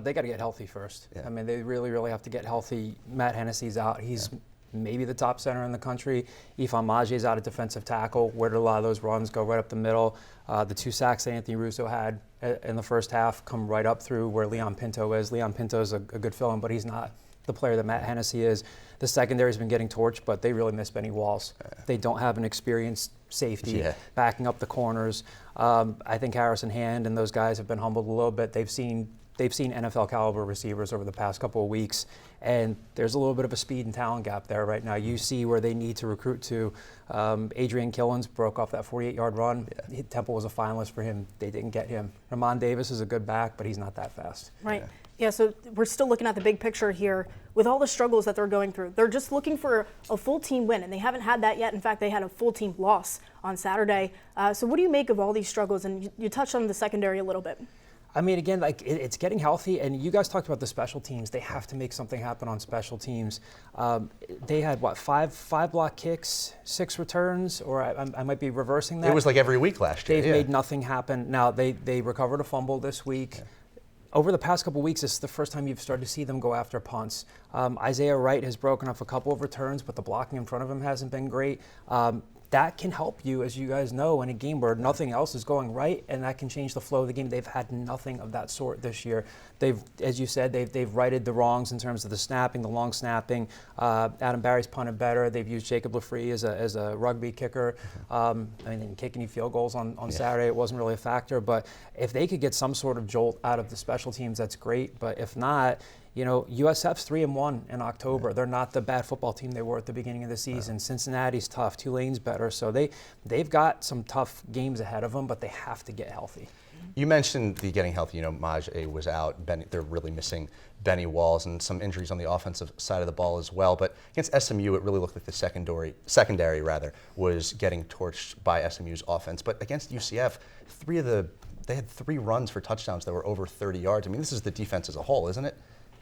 They got to get healthy first. Yeah. I mean, they really have to get healthy. Matt Hennessy's out. He's maybe the top center in the country. Ifan Maji's out at defensive tackle. Where did a lot of those runs go? Right up the middle. The 2 sacks that Anthony Russo had in the first half come right up through where Leon Pinto is. Leon Pinto's a good fill-in, but he's not the player that Matt Hennessy is. The secondary's been getting torched, but they really miss Benny Walls. They don't have an experienced safety backing up the corners. I think Harrison Hand and those guys have been humbled a little bit. They've seen NFL caliber receivers over the past couple of weeks, and there's a little bit of a speed and talent gap there right now. You see where they need to recruit to. Adrian Killens broke off that 48-yard run. Temple was a finalist for him. They didn't get him. Ramon Davis is a good back, but he's not that fast. Right. Yeah, so we're still looking at the big picture here with all the struggles that they're going through. They're just looking for a full team win, and they haven't had that yet. In fact, they had a full team loss on Saturday. So what do you make of all these struggles? And you touched on the secondary a little bit. I mean, again, like it's getting healthy, and you guys talked about the special teams. They have to make something happen on special teams. They had five block kicks, 6 returns, or I might be reversing that. It was like every week last year. They've made nothing happen. Now they recovered a fumble this week. Over the past couple of weeks, this is the first time you've started to see them go after punts. Isaiah Wright has broken off a couple of returns, but the blocking in front of him hasn't been great. That can help you, as you guys know, in a game where nothing else is going right, and that can change the flow of the game. They've had nothing of that sort this year. They've, as you said, they've righted the wrongs in terms of the snapping, the long snapping. Adam Barry's punted better. They've used Jacob Lafree as a rugby kicker. I mean, they didn't kick any field goals on Saturday. It wasn't really a factor. But if they could get some sort of jolt out of the special teams, that's great. But if not, you know, USF's 3-1 in October. They're not the bad football team they were at the beginning of the season. Cincinnati's tough. Tulane's better. So they've got some tough games ahead of them, but they have to get healthy. You mentioned the getting healthy. You know, Maj was out. They're really missing Benny Walls and some injuries on the offensive side of the ball as well. But against SMU, it really looked like the secondary was getting torched by SMU's offense. But against UCF, they had 3 runs for touchdowns that were over 30 yards. I mean, this is the defense as a whole, isn't it?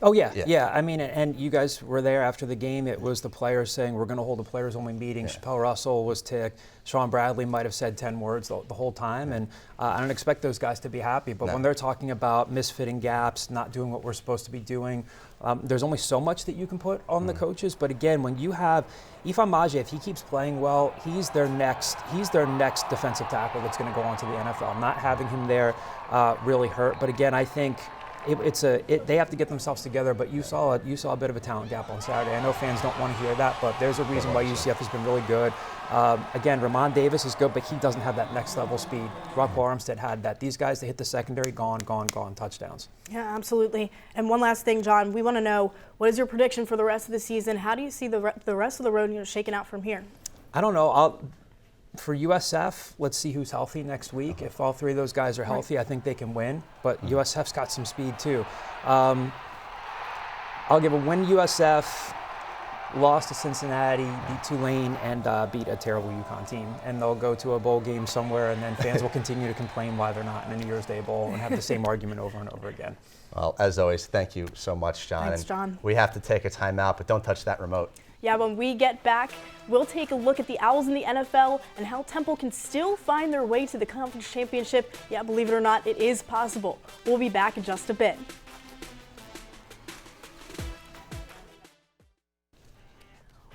Oh, yeah. I mean, and you guys were there after the game. It was the players saying, we're going to hold a players-only meeting. Chappelle Russell was ticked. Sean Bradley might have said 10 words the whole time. And I don't expect those guys to be happy. But when they're talking about misfitting gaps, not doing what we're supposed to be doing, there's only so much that you can put on the coaches. But again, when you have Ifeanyi Maje, if he keeps playing well, he's their next defensive tackle that's going to go on to the NFL. Not having him there really hurt. But again, I think they have to get themselves together, but you saw a bit of a talent gap on Saturday. I know fans don't want to hear that, but there's a reason why UCF has been really good. Again, Ramon Davis is good, but he doesn't have that next level speed. Rockwell Armstead had that. These guys, they hit the secondary, gone, touchdowns. Yeah, absolutely. And one last thing, John, we want to know, what is your prediction for the rest of the season? How do you see the rest of the road shaking out from here? I don't know. For USF, let's see who's healthy next week. If all 3 of those guys are healthy, I think they can win. But USF's got some speed too. I'll give a win. USF lost to Cincinnati, beat Tulane, and beat a terrible UConn team. And they'll go to a bowl game somewhere, and then fans will continue to complain why they're not in a New Year's Day bowl and have the same argument over and over again. Well, as always, thank you so much, John. Thanks, John. We have to take a timeout, but don't touch that remote. Yeah, when we get back, we'll take a look at the Owls in the NFL and how Temple can still find their way to the conference championship. Yeah, believe it or not, it is possible. We'll be back in just a bit.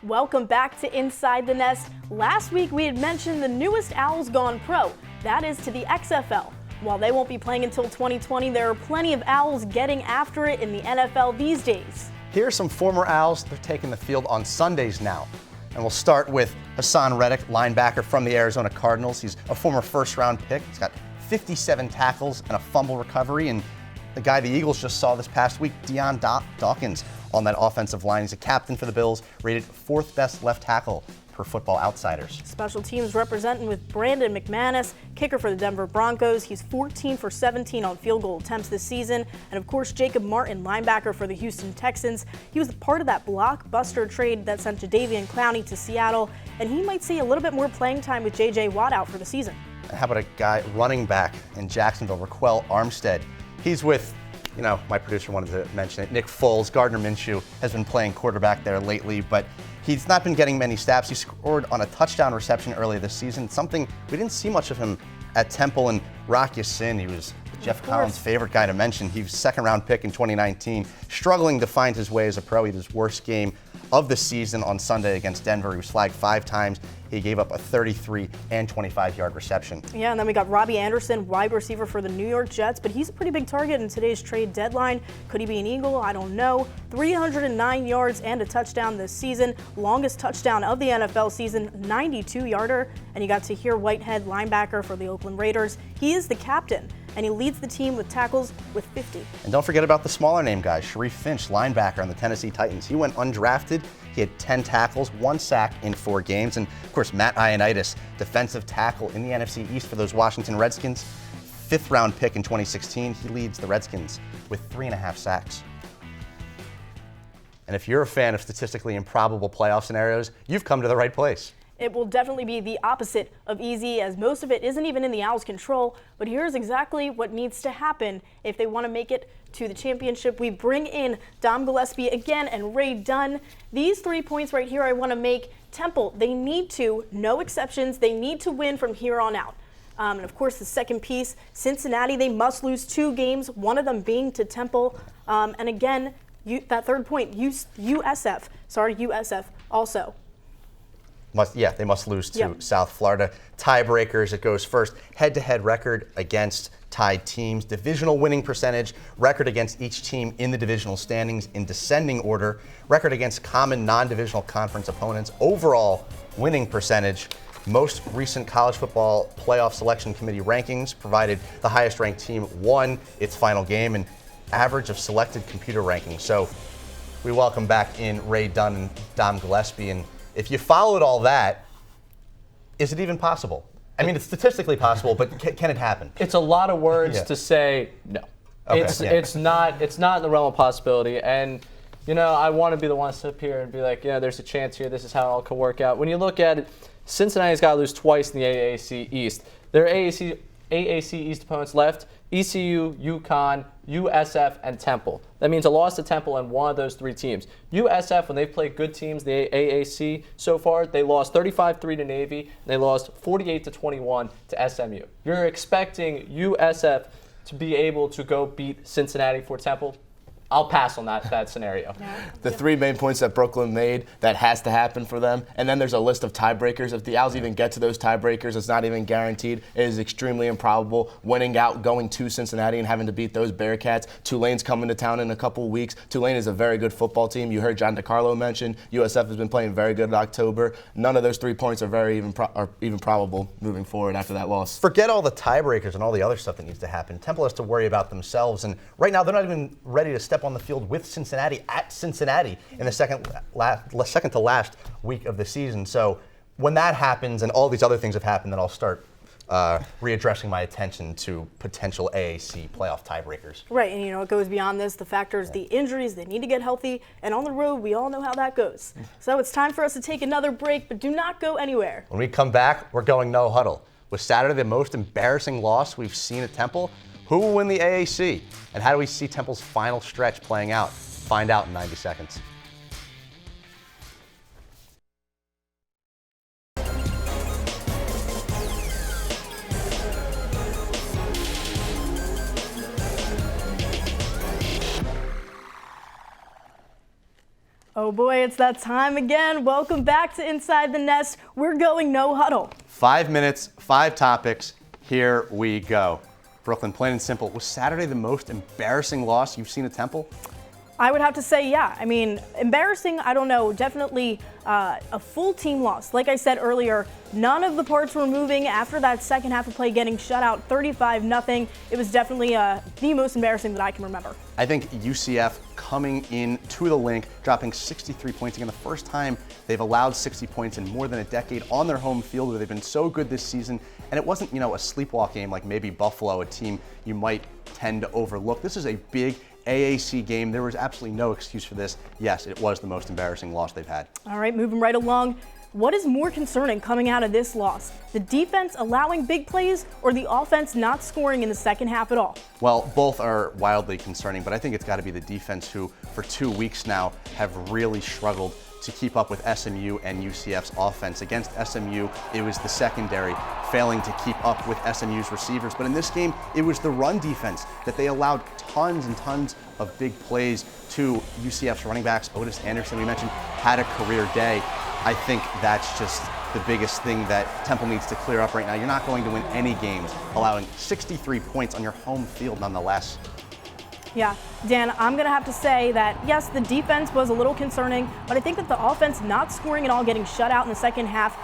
Welcome back to Inside the Nest. Last week, we had mentioned the newest Owls gone pro. That is to the XFL. While they won't be playing until 2020, there are plenty of Owls getting after it in the NFL these days. Here are some former Owls. They're taking the field on Sundays now. And we'll start with Hassan Reddick, linebacker from the Arizona Cardinals. He's a former first-round pick. He's got 57 tackles and a fumble recovery. And the guy the Eagles just saw this past week, Deion Dawkins, on that offensive line. He's a captain for the Bills, rated 4th best left tackle per Football Outsiders. Special teams representing with Brandon McManus, kicker for the Denver Broncos. He's 14 for 17 on field goal attempts this season. And of course, Jacob Martin, linebacker for the Houston Texans. He was part of that blockbuster trade that sent Jadeveon Clowney to Seattle. And he might see a little bit more playing time with J.J. Watt out for the season. How about a guy running back in Jacksonville, Raquel Armstead? He's with, my producer wanted to mention it, Nick Foles. Gardner Minshew has been playing quarterback there lately, but he's not been getting many snaps. He scored on a touchdown reception earlier this season, something we didn't see much of him at Temple. And Rock Ya-Sin, he was Jeff Collins' favorite guy to mention. He was second-round pick in 2019, struggling to find his way as a pro. He had his worst game of the season on Sunday against Denver. He was flagged 5 times. He gave up a 33 and 25-yard reception. Yeah, and then we got Robbie Anderson, wide receiver for the New York Jets, but he's a pretty big target in today's trade deadline. Could he be an Eagle? I don't know. 309 yards and a touchdown this season. Longest touchdown of the NFL season, 92-yarder. And you got to hear Whitehead, linebacker for the Oakland Raiders. He is the captain, and he leads the team with tackles with 50. And don't forget about the smaller name guys. Sharif Finch, linebacker on the Tennessee Titans. He went undrafted. He had 10 tackles, 1 sack in 4 games. And, of course, Matt Ioannidis, defensive tackle in the NFC East for those Washington Redskins. 5th-round pick in 2016. He leads the Redskins with 3.5 sacks. And if you're a fan of statistically improbable playoff scenarios, you've come to the right place. It will definitely be the opposite of easy, as most of it isn't even in the Owls' control. But here's exactly what needs to happen if they want to make it to the championship. We bring in Dom Gillespie again and Ray Dunn. These 3 points right here I want to make. Temple, they need to, no exceptions, they need to win from here on out. And of course, the second piece, Cincinnati, they must lose 2 games, one of them being to Temple. And again, that third point, USF also. They must lose to South Florida. Tiebreakers, it goes first. Head-to-head record against tied teams. Divisional winning percentage, record against each team in the divisional standings in descending order. Record against common non-divisional conference opponents. Overall winning percentage. Most recent college football playoff selection committee rankings provided the highest ranked team won its final game, and average of selected computer rankings. So we welcome back in Ray Dunn and Dom Gillespie. And if you followed all that, is it even possible? I mean, it's statistically possible, but can it happen? It's a lot of words to say no. Okay, it's not in the realm of possibility. And I want to be the one to sit up here and be like, there's a chance here. This is how it all could work out. When you look at it, Cincinnati's got to lose twice in the AAC East. Their AAC East opponents left: ECU, UConn, USF, and Temple. That means a loss to Temple and one of those 3 teams. USF, when they've played good teams, the AAC so far, they lost 35-3 to Navy, and they lost 48-21 to SMU. You're expecting USF to be able to go beat Cincinnati for Temple? I'll pass on that scenario. The 3 main points that Brooklyn made, that has to happen for them. And then there's a list of tiebreakers. If the Owls even get to those tiebreakers, it's not even guaranteed. It is extremely improbable. Winning out, going to Cincinnati and having to beat those Bearcats. Tulane's coming to town in a couple of weeks. Tulane is a very good football team. You heard John DeCarlo mention USF has been playing very good in October. None of those 3 points are even probable moving forward after that loss. Forget all the tiebreakers and all the other stuff that needs to happen. Temple has to worry about themselves. And right now, they're not even ready to step on the field with Cincinnati at Cincinnati in the second to last week of the season. So when that happens and all these other things have happened, then I'll start readdressing my attention to potential AAC playoff tiebreakers. Right, and it goes beyond this. The factors, the injuries, they need to get healthy, and on the road, we all know how that goes. So it's time for us to take another break, but do not go anywhere. When we come back, we're going no huddle. Was Saturday the most embarrassing loss we've seen at Temple? Who will win the AAC? And how do we see Temple's final stretch playing out? Find out in 90 seconds. Oh boy, it's that time again. Welcome back to Inside the Nest. We're going no huddle. 5 minutes, 5 topics. Here we go. Brooklyn, plain and simple. Was Saturday the most embarrassing loss you've seen at Temple? I would have to say, yeah. I mean, embarrassing, I don't know. Definitely a full team loss. Like I said earlier, none of the parts were moving after that second half of play getting shut out 35-0. It was definitely the most embarrassing that I can remember. I think UCF coming in to the link, dropping 63 points again, the first time they've allowed 60 points in more than a decade on their home field, where they've been so good this season. And it wasn't, a sleepwalk game like maybe Buffalo, a team you might tend to overlook. This is a big AAC game. There was absolutely no excuse for this. Yes, it was the most embarrassing loss they've had. All right, moving right along. What is more concerning coming out of this loss? The defense allowing big plays or the offense not scoring in the second half at all? Well, both are wildly concerning, but I think it's got to be the defense who, for 2 weeks now, have really struggled to keep up with SMU and UCF's offense. Against SMU, it was the secondary failing to keep up with SMU's receivers. But in this game, it was the run defense that they allowed tons and tons of big plays to UCF's running backs. Otis Anderson, we mentioned, had a career day. I think that's just the biggest thing that Temple needs to clear up right now. You're not going to win any games allowing 63 points on your home field nonetheless. Yeah, Dan, I'm going to have to say that, yes, the defense was a little concerning, but I think that the offense not scoring at all, getting shut out in the second half,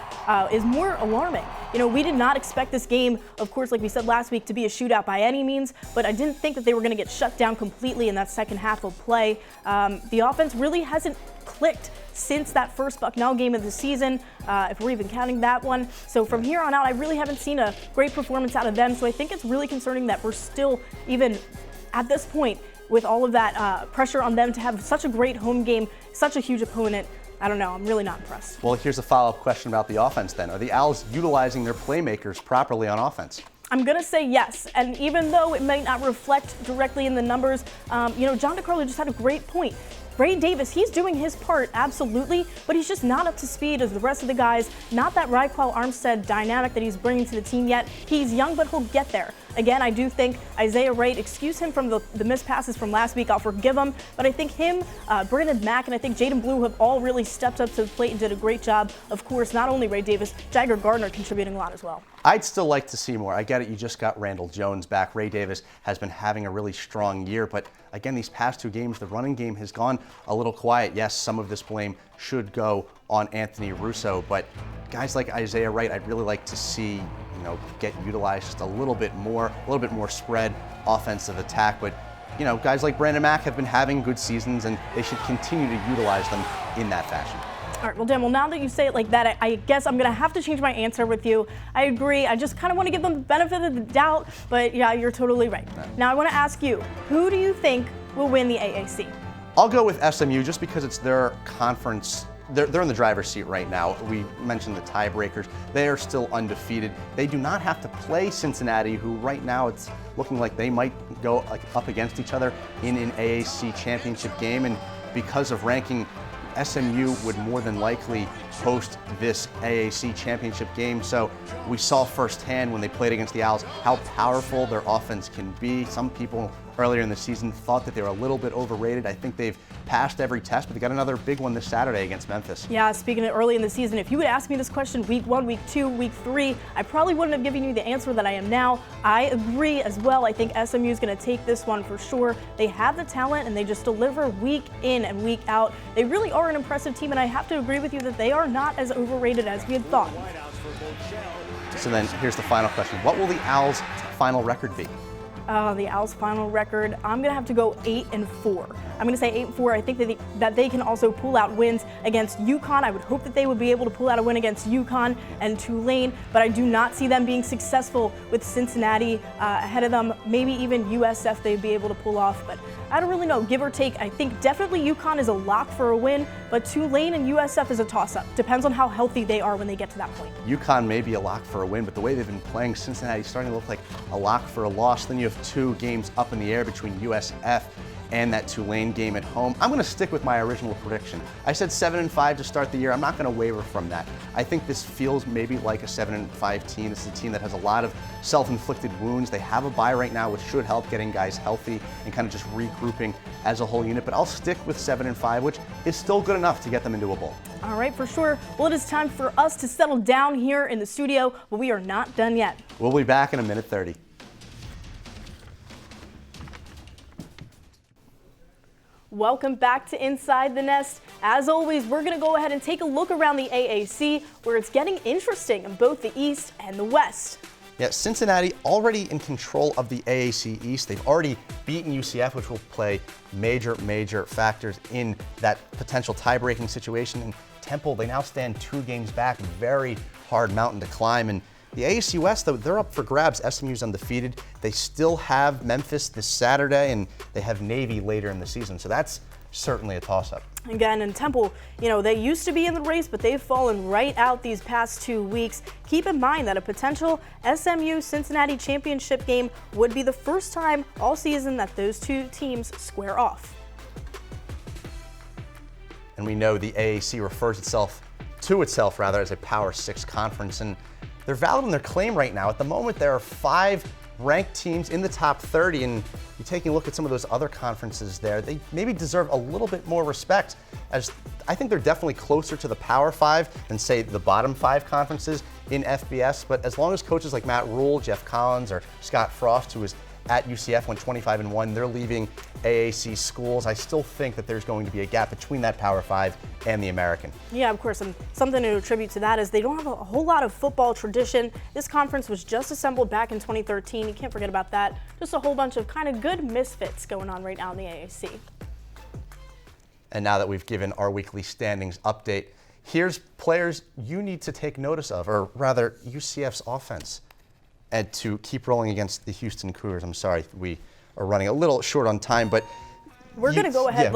is more alarming. You know, we did not expect this game, of course, like we said last week, to be a shootout by any means, but I didn't think that they were going to get shut down completely in that second half of play. The offense really hasn't clicked since that first Bucknell game of the season, if we're even counting that one. So from here on out, I really haven't seen a great performance out of them. So I think it's really concerning that we're still, even at this point, with all of that pressure on them to have such a great home game, such a huge opponent. I don't know, I'm really not impressed. Well, here's a follow-up question about the offense then. Are the Owls utilizing their playmakers properly on offense? I'm going to say yes, and even though it might not reflect directly in the numbers, you know, John DeCarlo just had a great point. Ray Davis, he's doing his part, absolutely, but he's just not up to speed as the rest of the guys. Not that Raquel Armstead dynamic that he's bringing to the team yet. He's young, but he'll get there. Again, I do think Isaiah Wright, excuse him from the missed passes from last week, I'll forgive him, but I think him, Brandon Mack, and I think Jaden Blue have all really stepped up to the plate and did a great job. Of course, not only Ray Davis, Jagger Gardner contributing a lot as well. I'd still like to see more. I get it, you just got Randall Jones back. Ray Davis has been having a really strong year, but again, these past two games, the running game has gone a little quiet. Yes, some of this blame should go on Anthony Russo, but guys like Isaiah Wright, I'd really like to see, you know, get utilized just a little bit more spread offensive attack. But, you know, guys like Brandon Mack have been having good seasons, and they should continue to utilize them in that fashion. All right, well, Dan, now that you say it like that, I guess I'm going to have to change my answer with you. I agree. I just kind of want to give them the benefit of the doubt, but yeah, you're totally right. Now, I want to ask you, who do you think will win the AAC? I'll go with SMU just because it's their conference. They're in the driver's seat right now. We mentioned the tiebreakers. They are still undefeated. They do not have to play Cincinnati, who right now it's looking like they might go up against each other in an AAC championship game. And because of ranking, SMU would more than likely host this AAC championship game. So we saw firsthand when they played against the Owls how powerful their offense can be. Some people earlier in the season thought that they were a little bit overrated. I think they've passed every test, but they got another big one this Saturday against Memphis. Yeah, speaking of early in the season, if you would ask me this question week 1, week 2, week 3, I probably wouldn't have given you the answer that I am now. I agree as well. I think SMU is going to take this one for sure. They have the talent and they just deliver week in and week out. They really are an impressive team, and I have to agree with you that they are not as overrated as we had thought. So then here's the final question. What will the Owls' final record be? The Owls' final record, I'm going to have to go 8-4. I'm going to say 8-4. I think that they can also pull out wins against UConn. I would hope that they would be able to pull out a win against UConn and Tulane, but I do not see them being successful with Cincinnati ahead of them. Maybe even USF they'd be able to pull off, but I don't really know. Give or take, I think definitely UConn is a lock for a win, but Tulane and USF is a toss-up. Depends on how healthy they are when they get to that point. UConn may be a lock for a win, but the way they've been playing, Cincinnati's starting to look like a lock for a loss. Then you have two games up in the air between USF and that Tulane game at home. I'm going to stick with my original prediction. I said 7-5 to start the year. I'm not going to waver from that. I think this feels maybe like a 7-5 team. This is a team that has a lot of self-inflicted wounds. They have a bye right now, which should help getting guys healthy and kind of just regrouping as a whole unit. But I'll stick with 7-5, which is still good enough to get them into a bowl. All right, for sure. Well, it is time for us to settle down here in the studio, but we are not done yet. We'll be back in a minute 30. Welcome back to Inside the Nest. As always, we're going to go ahead and take a look around the AAC, where it's getting interesting in both the East and the West. Yeah, Cincinnati already in control of the AAC East. They've already beaten UCF, which will play major factors in that potential tie-breaking situation. And Temple, they now stand 2 games back, very hard mountain to climb. And the AAC West, though, they're up for grabs. SMU's undefeated. They still have Memphis this Saturday, and they have Navy later in the season. So that's certainly a toss-up. Again, and Temple, you know, they used to be in the race, but they've fallen right out these past 2 weeks. Keep in mind that a potential SMU-Cincinnati championship game would be the first time all season that those two teams square off. And we know the AAC refers to itself as a Power 6 conference. And they're valid in their claim right now. At the moment, there are 5 ranked teams in the top 30. And you're taking a look at some of those other conferences there, they maybe deserve a little bit more respect, as I think they're definitely closer to the Power 5 than, say, the bottom 5 conferences in FBS. But as long as coaches like Matt Rule, Jeff Collins, or Scott Frost, who was at UCF went 25-1, they're leaving AAC schools, I still think that there's going to be a gap between that Power 5 and the American. Yeah, of course, and something to attribute to that is they don't have a whole lot of football tradition. This conference was just assembled back in 2013. You can't forget about that. Just a whole bunch of kind of good misfits going on right now in the AAC. And now that we've given our weekly standings update, here's players you need to take notice of, or rather UCF's offense, and to keep rolling against the Houston Cougars. I'm sorry, we are running a little short on time, but we're going to go ahead.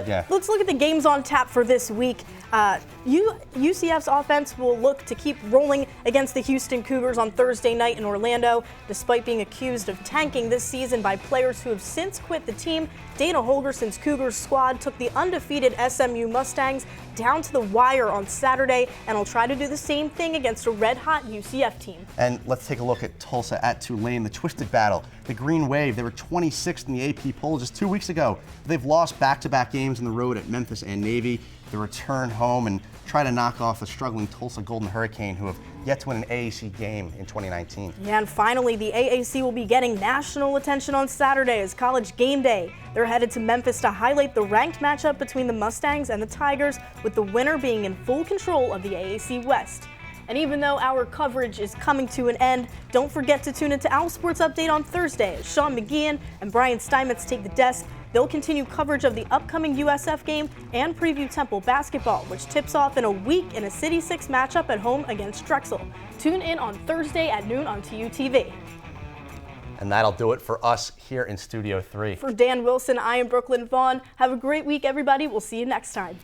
Yeah, let's look at the games on tap for this week. UCF's offense will look to keep rolling against the Houston Cougars on Thursday night in Orlando. Despite being accused of tanking this season by players who have since quit the team, Dana Holgerson's Cougars squad took the undefeated SMU Mustangs down to the wire on Saturday, and will try to do the same thing against a red-hot UCF team. And let's take a look at Tulsa at Tulane, the Twisted Battle. The Green Wave, they were 26th in the AP poll just 2 weeks ago. They've lost back-to-back games on the road at Memphis and Navy. They return home and try to knock off the struggling Tulsa Golden Hurricane, who have yet to win an AAC game in 2019. Yeah, and finally, the AAC will be getting national attention on Saturday as College Game Day. They're headed to Memphis to highlight the ranked matchup between the Mustangs and the Tigers, with the winner being in full control of the AAC West. And even though our coverage is coming to an end, don't forget to tune into OwlSports Update on Thursday as Sean McGeehan and Brian Steinmetz take the desk. They'll continue coverage of the upcoming USF game and preview Temple basketball, which tips off in a week in a City 6 matchup at home against Drexel. Tune in on Thursday at noon on TUTV. And that'll do it for us here in Studio 3. For Dan Wilson, I am Brooklyn Vaughn. Have a great week, everybody. We'll see you next time.